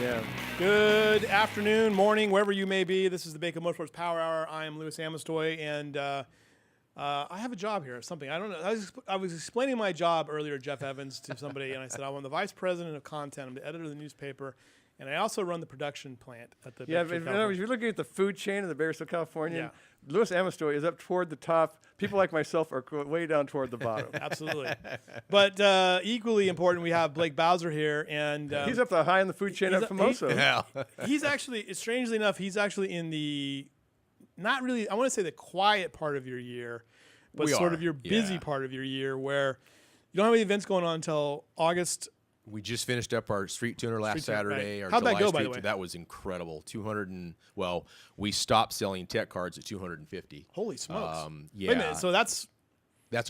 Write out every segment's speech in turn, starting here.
Yeah. Good afternoon, morning, wherever you may be. This is the Bako Motorsports Power Hour. I am Louis Amestoy, and I have a job here. Something I don't know. I was explaining my job earlier, Jeff Evans, to somebody, and I said I'm the vice president of content. I'm the editor of the newspaper, and I also run the production plant at the. Yeah, if you're looking at the food chain of the Bakersfield, California, Louis Amestoy is up toward the top. People like myself are way down toward the bottom. Absolutely. But equally important, we have Blake Bowser here, and he's up the high in the food chain at Famoso. He's actually, strangely enough, he's actually in the, not really, I want to say the quiet part of your year, but sort of your busy part of your year where you don't have any events going on until August. We just finished up our street tuner last Saturday. Right. Our How'd July that go, street by the way? That was incredible. We stopped selling tech cards at 250. Holy smokes. Yeah. Wait a minute, so that's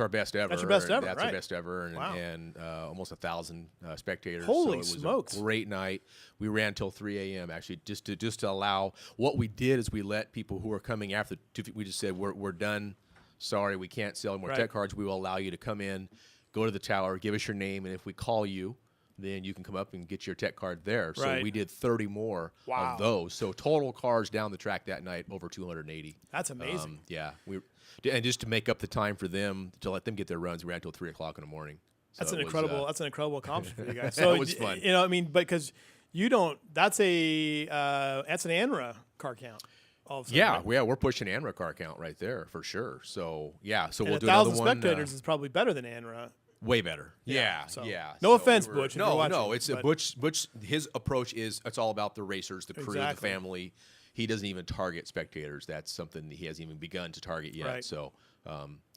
our best ever. That's your best ever, That's right. our best ever, and, Wow. and almost 1,000 spectators. Holy so it was smokes. a great night. We ran till 3 a.m. actually, just to allow. What we did is we let people who are coming after. We just said we're done. Sorry, we can't sell more tech cards. We will allow you to come in, go to the tower, give us your name, and if we call you, then you can come up and get your tech card there. So we did 30 more of those. So total cars down the track that night, over 280. That's amazing. And just to make up the time for them, to let them get their runs, we ran until 3 o'clock in the morning. So That's an incredible accomplishment for you guys. So So it was fun. I mean, because you don't. That's an ANRA car count. All of a sudden, right? We're pushing ANRA car count right there for sure. So so And we'll do another 1,000 one. spectators is probably better than ANRA. Way better. So. Yeah. No offense, Butch, if you're watching, No, it's but- Butch. His approach is it's all about the racers, the crew, Exactly. the family. He doesn't even target spectators. That's something that he hasn't even begun to target yet. Right. So,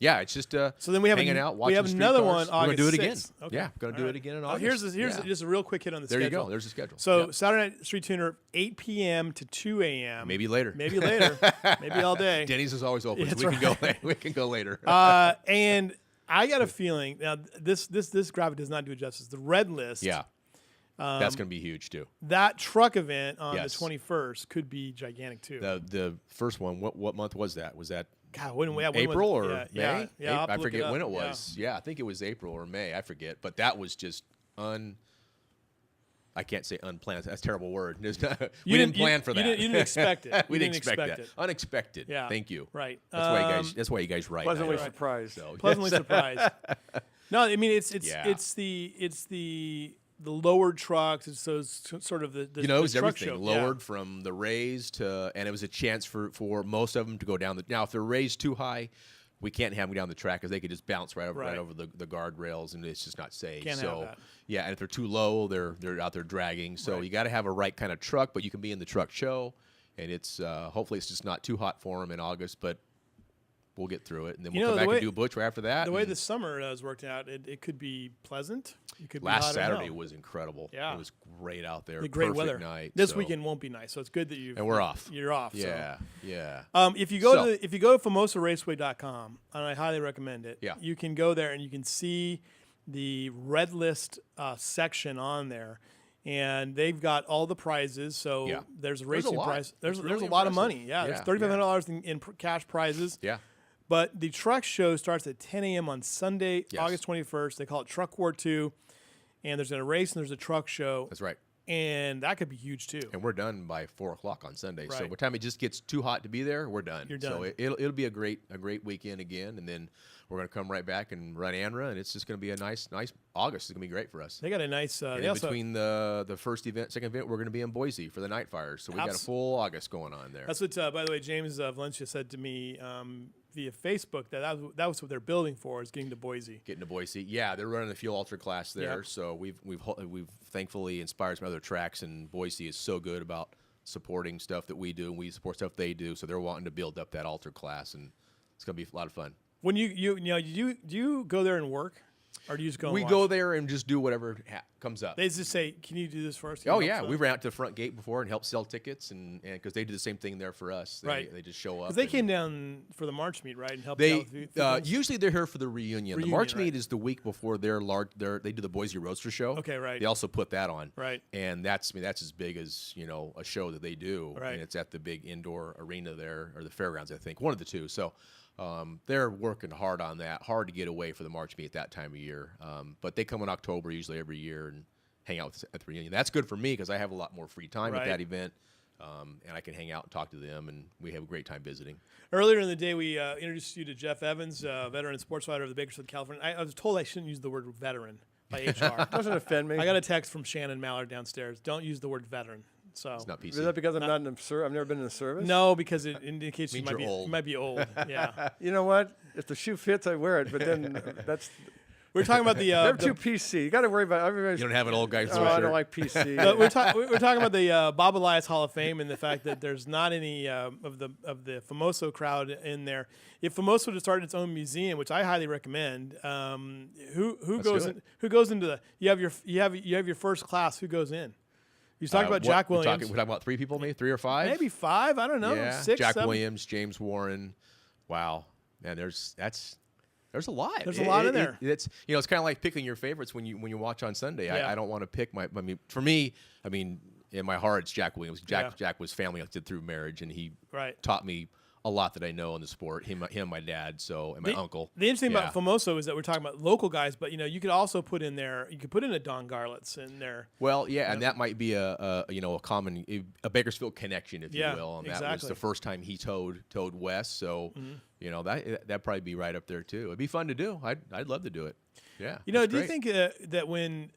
it's just So then we have hanging out, watching we have street another cars. one August We're gonna do it again. 6th. Okay. Yeah, going to do it again in August. Here's just a real quick hit on the There schedule. you go. There's the schedule. So Yep. Saturday night street tuner, 8 p.m. to 2 a.m. Maybe later. Maybe later. Maybe all day. Denny's is always open. Yeah, So we can go. We can go later. And I got a feeling now. This graphic does not do it justice. The red list. Yeah, that's going to be huge too. That truck event on Yes. the 21st could be gigantic too. The first one. What month was that? Was that God, when April or yeah, May? Yeah, I'll have to I look forget it up. when it was. Yeah, I think it was April or May. I forget. But that was just I can't say unplanned. That's a terrible word. We didn't plan for that. You didn't expect it. We You didn't expect that. it. Unexpected. Yeah. Thank you. Right. That's why you guys write. Pleasantly that. surprised. So, Pleasantly surprised. No, I mean it's the lowered trucks. It's those sort of the it was the truck everything show. lowered from the raise to, and it was a chance for most of them to go down the. Now, if they're raised too high, we can't have them down the track because they could just bounce right over the guardrails, and it's just not safe. Can't have that. Yeah, and if they're too low, they're out there dragging. So you got to have a right kind of truck, but you can be in the truck show, and it's hopefully it's just not too hot for them in August, but we'll get through it, and then we'll come back and do Butch right after that. The way the summer has worked out, it could be pleasant. It could be last hot Saturday or no. was incredible. Yeah. It was great out there. The great Perfect weather. night. This so. weekend won't be nice, so it's good that And we're off. You're off. Yeah, So. yeah. If you go to FamosaRaceway.com, and I highly recommend it. Yeah. You can go there and you can see the red list section on there, and they've got all the prizes. So there's a racing prize. There's really a lot of impressive. money. Yeah, there's Yeah, $3,500 in cash prizes. Yeah. But the truck show starts at 10 a.m. on Sunday, Yes. August 21st. They call it Truck War 2, and there's a race and there's a truck show. That's right. And that could be huge too. And we're done by 4 o'clock on Sunday. So Right. by the time it just gets too hot to be there, we're done. You're done. So it'll be a great weekend again, and then we're going to come right back and run ANRA, and it's just going to be a nice August. It's going to be great for us. They got a nice. And they in also, between the first event, second event, we're going to be in Boise for the night fires. So we got a full August going on there. That's what. By the way, James Valencia said to me via Facebook that was what they're building for, is getting to Boise. Getting to Boise, yeah, they're running the fuel ultra class there. Yep. So we've thankfully inspired some other tracks, and Boise is so good about supporting stuff that we do, and we support stuff they do. So they're wanting to build up that ultra class, and it's going to be a lot of fun. When you do you go there and work, or do you just go? We and go watch? there and just do whatever comes up. They just say, "Can you do this for us?" Oh yeah, we ran out to the front gate before and helped sell tickets, and because they do the same thing there for us. They just show up. Because they came down for the March meet, right, and helped. They out with things? usually they're here for the reunion. The March right. meet is the week before they do the Boise Roadster show. Okay, right. They also put that on. Right. And that's as big as a show that they do. Right. And it's at the big indoor arena there, or the fairgrounds, I think, one of the two. So. They're working hard on that, hard to get away for the March meet at that time of year. But they come in October usually every year, hang out at the reunion. That's good for me because I have a lot more free time at Right. that event, and I can hang out and talk to them, and we have a great time visiting. Earlier in the day, we introduced you to Jeff Evans, veteran sports writer of the Bakersfield, California. I was told I shouldn't use the word veteran by HR. Doesn't offend me. I got a text from Shannon Mallard downstairs. Don't use the word veteran. So It's not PC. Is that because I'm not in the I've never been in the service? no, because it indicates you Means might you're be old. you might be old. Yeah, You know what? If the shoe fits, I wear it. But then that's we're talking about the. never too PC. You got to worry about everybody's. You don't have an old guy Oh, I sweatshirt. don't like PC. We're talking about the Bob Elias Hall of Fame and the fact that there's not any of the Famoso crowd in there. If Famoso would start its own museum, which I highly recommend, who goes into the you have your first class? Who goes in? You talk about Jack Williams. We're talking about 3 people, maybe 3 or 5. Maybe 5. I don't know. Yeah, 6, Jack 7. Williams, James Warren. Wow, man, there's a lot. There's a lot in there. It's it's kind of like picking your favorites when you watch on Sunday. Yeah. I don't want to pick my. I mean, for me, in my heart, it's Jack Williams. Yeah. Jack was family through marriage, and he Right. taught me a lot that I know in the sport. Him, my dad, and my uncle. The interesting Yeah. about Famoso is that we're talking about local guys, but you could also put in there. You could put in a Don Garlitz in there. Well, yeah, and that might be a common Bakersfield connection, if Yeah, you will, and that was exactly. the first time he towed west. So that'd probably be right up there too. It'd be fun to do. I'd love to do it. Yeah. Do that's you great. think that when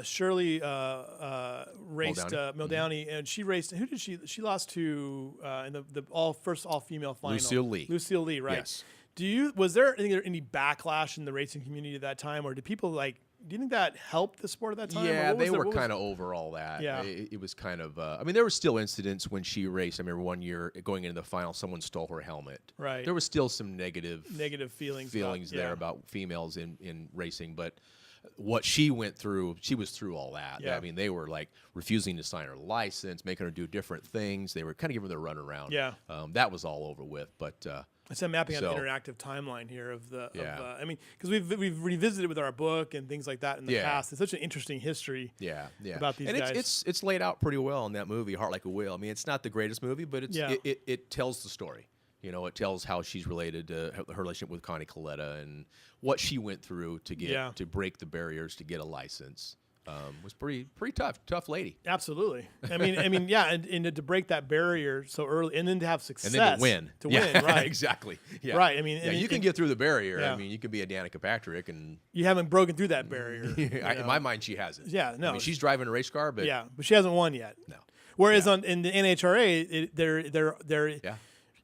Shirley raced Mildowney, and she raced, who did she lost to in the first all female final? Lucille Lee. Lucille Lee, right? Yes. Was there any backlash in the racing community at that time, or did people do you think that helped the sport at that time? Yeah, they were kind of over all that. Yeah. It was kind of. There were still incidents when she raced. I remember one year going into the final, someone stole her helmet. Right. There was still some negative feelings there about females in racing, but what she went through, she was through all that. Yeah. I mean, they were like refusing to sign her license, making her do different things. They were kind of giving her the runaround. Yeah. That was all over with, but. So I'm mapping out So- an interactive timeline here of the. Yeah. Because we've revisited with our book and things like that in the Yeah. past. It's such an interesting history. Yeah. About these and guys. it's laid out pretty well in that movie, Heart Like a Wheel. I mean, it's not the greatest movie, but it tells the story. It tells how she's related to her relationship with Connie Coletta and what she went through to get to break the barriers to get a license. Was pretty tough lady. Absolutely. I mean, yeah, and to break that barrier so early, and then to have success, And then to win. win, right? Exactly. Yeah. Right. I mean, you can get through the barrier. Yeah. I mean, you could be a Danica Patrick, and You haven't broken through that barrier. in my mind, she hasn't. Yeah, no. I mean, she's driving a race car, but Yeah, but she hasn't won yet. no. Whereas in the NHRA, they're Yeah.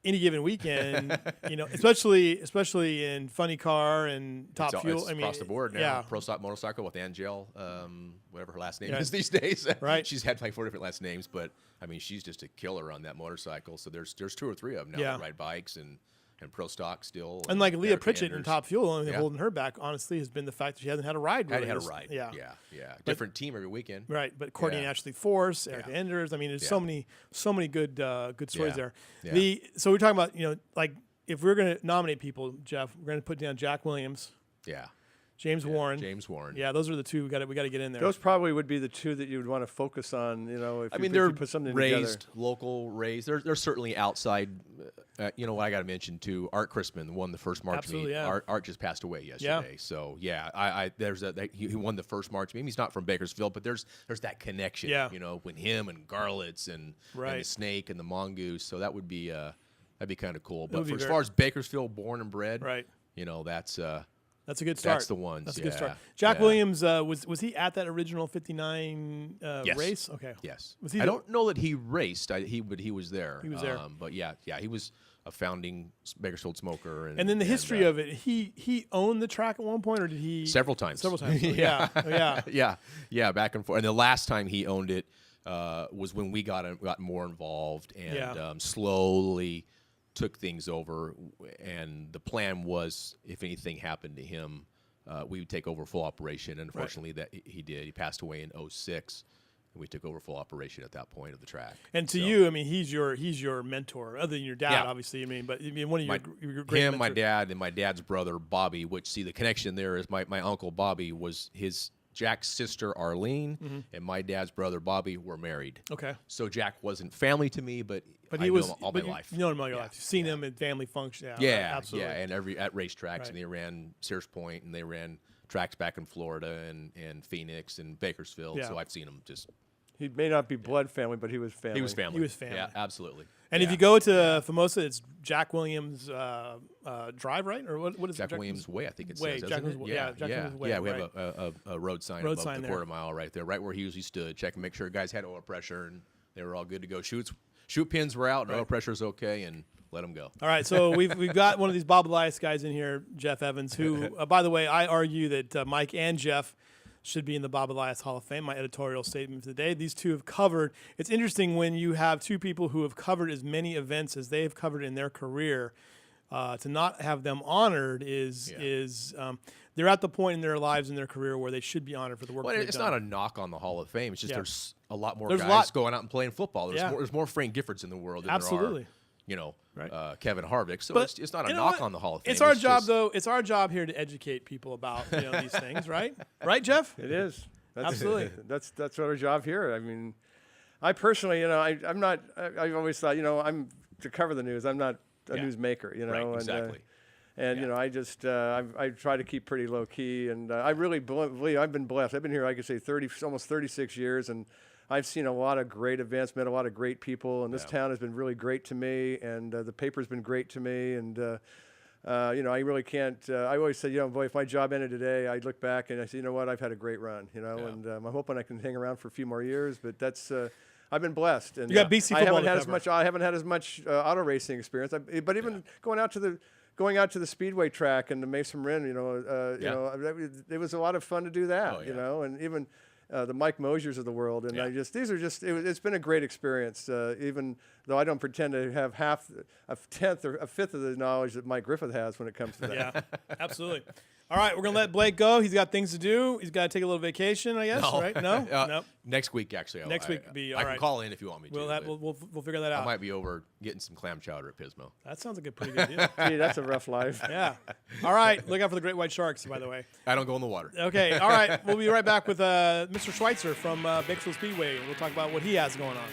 any given weekend, especially in Funny Car and Top It's Fuel. it's I mean, across the board now. Yeah, Pro Stock Motorcycle with Angel, whatever her last name Yeah. is these days. Right. She's had like 4 different last names, but I mean, she's just a killer on that motorcycle. So there's 2 or 3 of them now Yeah. that ride bikes and Pro Stock still. and like Leah Eric Pritchett in Anders. Top Fuel, the only thing Yeah. holding her back, honestly, has been the fact that she hasn't had a ride. Had Really. a ride. Yeah. Yeah. Different team every weekend. Right, but Courtney and Yeah. Ashley Force, Eric Yeah. Enders. I mean, there's Yeah. so many good stories Yeah. there. Yeah. So we're talking about like if we're going to nominate people, Jeff, we're going to put down Jack Williams, Yeah. James Warren. James Warren. Yeah, those are the 2 we got to get in there. Those probably would be the 2 that you would want to focus on. If I you, mean, if they're you put something raised, together. local raised. They're certainly outside. What I got to mention too, Art Chrisman won the first March Absolutely, meet. yeah. Art just passed away yesterday. So yeah, he won the first March meet. He's not from Bakersfield, but there's that connection. Yeah. With him and Garlitz and the Right. Snake and the Mongoose. So that would be that'd be kind of cool. But would be as very- far as Bakersfield, born and bred, Right. That's a good start. That's the ones. That's a good start. yeah, Jack yeah. Williams was he at that original 59 Yes. race? Okay. Yes. Was he I the- don't know that he raced. But he was there. He was there. But yeah, he was a founding Bakersfield smoker. And then the history of it, he owned the track at one point, or did he? several times. Several times. Yeah. Yeah. yeah, back and forth. And the last time he owned it was when we got more involved and Yeah. slowly took things over. And the plan was, if anything happened to him, we would take over full operation. And unfortunately, that he did. He passed away in 2006. And we took over full operation at that point of the track. And to So- you, I mean, he's your mentor, other than your dad, Yeah. obviously. I mean, but one of your great him, my mentors. dad, and my dad's brother Bobby. Which the connection there is my uncle Bobby was his Jack's sister Arlene, and my dad's brother Bobby were married. Okay. So Jack wasn't family to me, but But I he knew was him all but my you- life. You know him all your Yeah, life. You've seen him at family functions. Yeah, absolutely. yeah, and at racetracks, Right. and they ran Sears Point, and they ran tracks back in Florida and Phoenix and Bakersfield. Yeah. So I've seen him just. He may not be blood family, but he was family. He was family. He was family. Yeah, absolutely. And if you go to Famosa, it's Jack Williams Drive, right? Or what is Jack it? Williams Way, I think it Way, says. Jack doesn't Williams it? Way, yeah, Jack Williams Way, Yeah, we right. have a road sign Road above sign the there. quarter mile right there, right where he usually stood. Check and make sure guys had oil pressure and they were all good to go. Shoot pins were out and oil pressure's okay, and let them go. All right, so we've got one of these Bob Elias guys in here, Jeff Evans, who, by the way, I argue that Mike and Jeff should be in the Bob Elias Hall of Fame. My editorial statement for today. These two have covered. It's interesting when you have two people who have covered as many events as they have covered in their career. To not have them honored is they're at the point in their lives and their career where they should be honored for the work. Well, they've it's done. not a knock on the Hall of Fame. It's just there's a lot more There's a guys lot. going out and playing football. Yeah. There's more Frank Giffords in the world than Absolutely. there are, Right. Kevin Harvick. So But it's not a you know knock what? on the Hall of Fame. It's our job, just- though. It's our job here to educate people about these things, right? Right, Jeff? It is. Absolutely. That's our job here. I mean, I personally, I'm not. I've always thought, I'm to cover the news. I'm not a newsmaker, Right, exactly. And I just I try to keep pretty low key, and I really believe I've been blessed. I've been here, I could say, almost 36 years, and I've seen a lot of great events, met a lot of great people, and this town has been really great to me, and the paper's been great to me, and I really can't. I always say, boy, if my job ended today, I'd look back and I say, you know what, I've had a great run, and I'm hoping I can hang around for a few more years, but that's. I've been blessed, and You got BC football to cover. I haven't had as much auto racing experience, but even going out to the Speedway track and the Mason Rin, it was a lot of fun to do that, Oh, yeah. and even the Mike Mosiers of the world, and it's been a great experience, even though I don't pretend to have a fifth of the knowledge that Mike Griffith has when it comes to that. Yeah, absolutely. All right, we're going to let Blake go. He's got things to do. He's got to take a little vacation, I guess, right? No? Nope. Next week, actually. Next week would be all I right. can call in if you want me to. We'll figure that I out. might be over getting some clam chowder at Pismo. That sounds like a pretty good deal. Gee, that's a rough life. Yeah. All right, look out for the great white sharks, by the way. I don't go in the water. Okay, all right. We'll be right back with Mr. Schweitzer from Bakersfield Speedway. We'll talk about what he has going on.